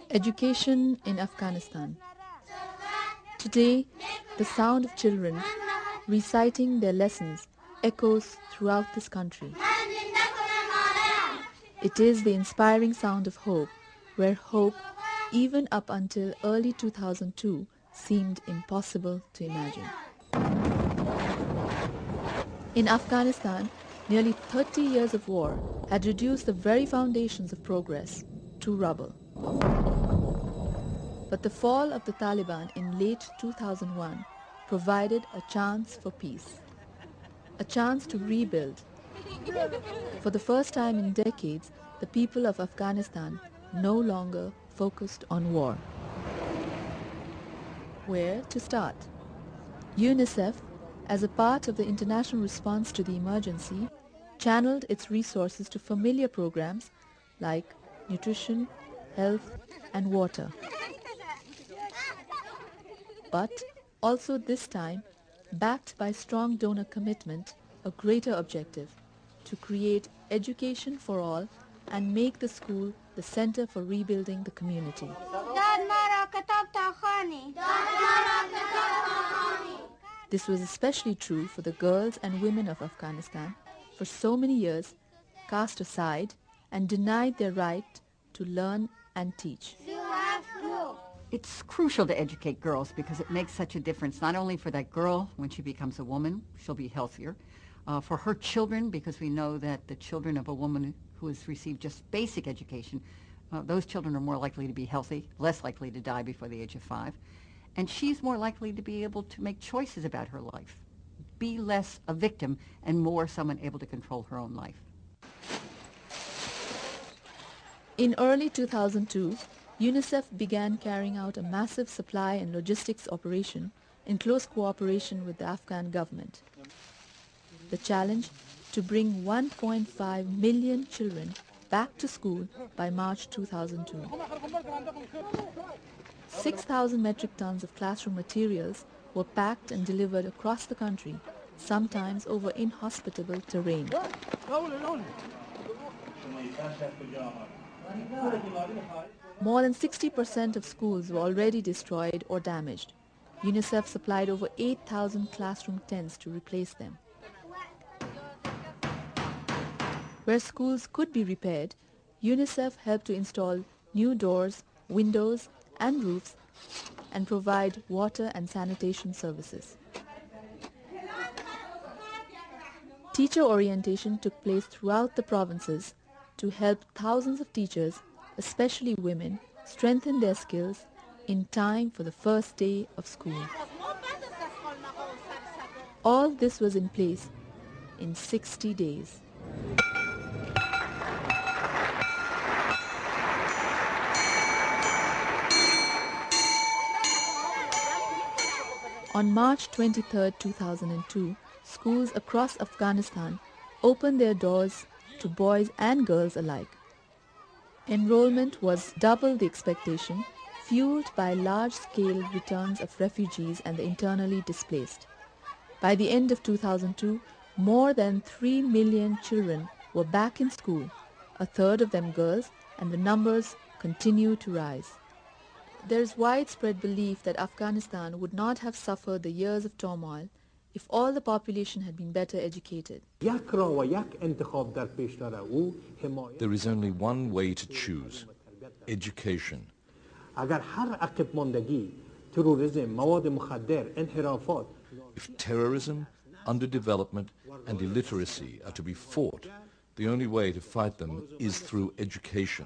Education in Afghanistan. Today, the sound of children reciting their lessons echoes throughout this country. It is the inspiring sound of hope, where hope, even up until early 2002, seemed impossible to imagine. In Afghanistan, nearly 30 years of war had reduced the very foundations of progress to rubble. But the fall of the Taliban in late 2001 provided a chance for peace, a chance to rebuild. For the first time in decades, the people of Afghanistan no longer focused on war. Where to start? UNICEF, as a part of the international response to the emergency, channeled its resources to familiar programs like nutrition, health, and water. But also this time, backed by strong donor commitment, a greater objective: to create education for all and make the school the center for rebuilding the community. This was especially true for the girls and women of Afghanistan, for so many years cast aside and denied their right to learn and teach. It's crucial to educate girls because it makes such a difference, not only for that girl when she becomes a woman, she'll be healthier, for her children, because we know that the children of a woman who has received just basic education, those children are more likely to be healthy, less likely to die before the age of 5, and she's more likely to be able to make choices about her life, be less a victim and more someone able to control her own life. In early 2002, UNICEF began carrying out a massive supply and logistics operation in close cooperation with the Afghan government. The challenge: to bring 1.5 million children back to school by March 2002. 6,000 metric tons of classroom materials were packed and delivered across the country, sometimes over inhospitable terrain. More than 60% of schools were already destroyed or damaged. UNICEF supplied over 8,000 classroom tents to replace them. Where schools could be repaired, UNICEF helped to install new doors, windows, and roofs, and provide water and sanitation services. Teacher orientation took place throughout the provinces to help thousands of teachers, especially women, strengthen their skills in time for the first day of school. All this was in place in 60 days. On March 23, 2002, schools across Afghanistan opened their doors to boys and girls alike. Enrollment was double the expectation, fueled by large-scale returns of refugees and the internally displaced. By the end of 2002, more than 3 million children were back in school, a third of them girls, and the numbers continue to rise. There is widespread belief that Afghanistan would not have suffered the years of turmoil if all the population had been better educated. There is only one way to choose: education. If terrorism, underdevelopment, and illiteracy are to be fought, the only way to fight them is through education.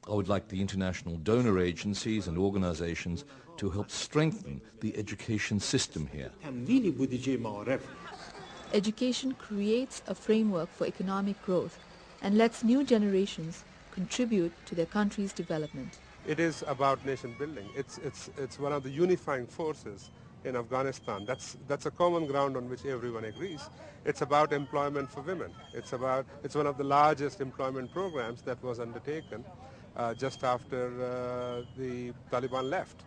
I would like the international donor agencies and organizations to help strengthen the education system here. Education creates a framework for economic growth and lets new generations contribute to their country's development. It is about nation building. It's one of the unifying forces in Afghanistan. That's a common ground on which everyone agrees. It's about employment for women. It's one of the largest employment programs that was undertaken just after the Taliban left.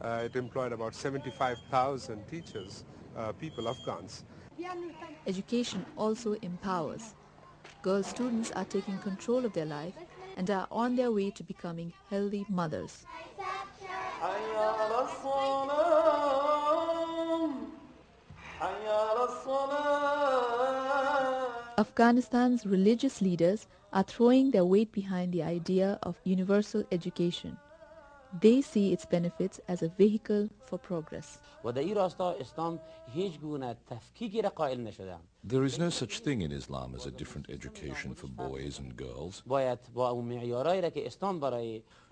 It employed about 75,000 teachers, people, Afghans. Education also empowers. Girl students are taking control of their life and are on their way to becoming healthy mothers. Afghanistan's religious leaders are throwing their weight behind the idea of universal education. They see its benefits as a vehicle for progress. There is no such thing in Islam as a different education for boys and girls.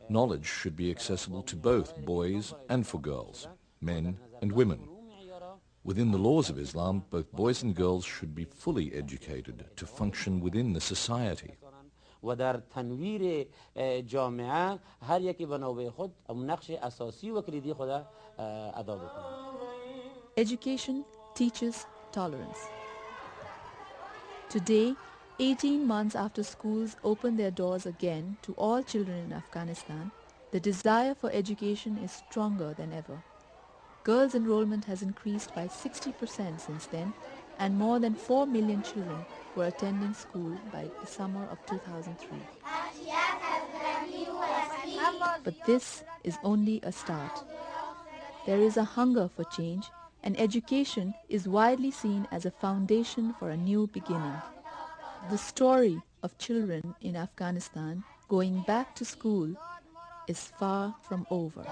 Knowledge should be accessible to both boys and for girls, men and women. Within the laws of Islam, both boys and girls should be fully educated to function within the society. Education teaches tolerance. Today, 18 months after schools open their doors again to all children in Afghanistan, the desire for education is stronger than ever. Girls' enrollment has increased by 60% since then, and more than 4 million children were attending school by the summer of 2003. But this is only a start. There is a hunger for change, and education is widely seen as a foundation for a new beginning. The story of children in Afghanistan going back to school is far from over.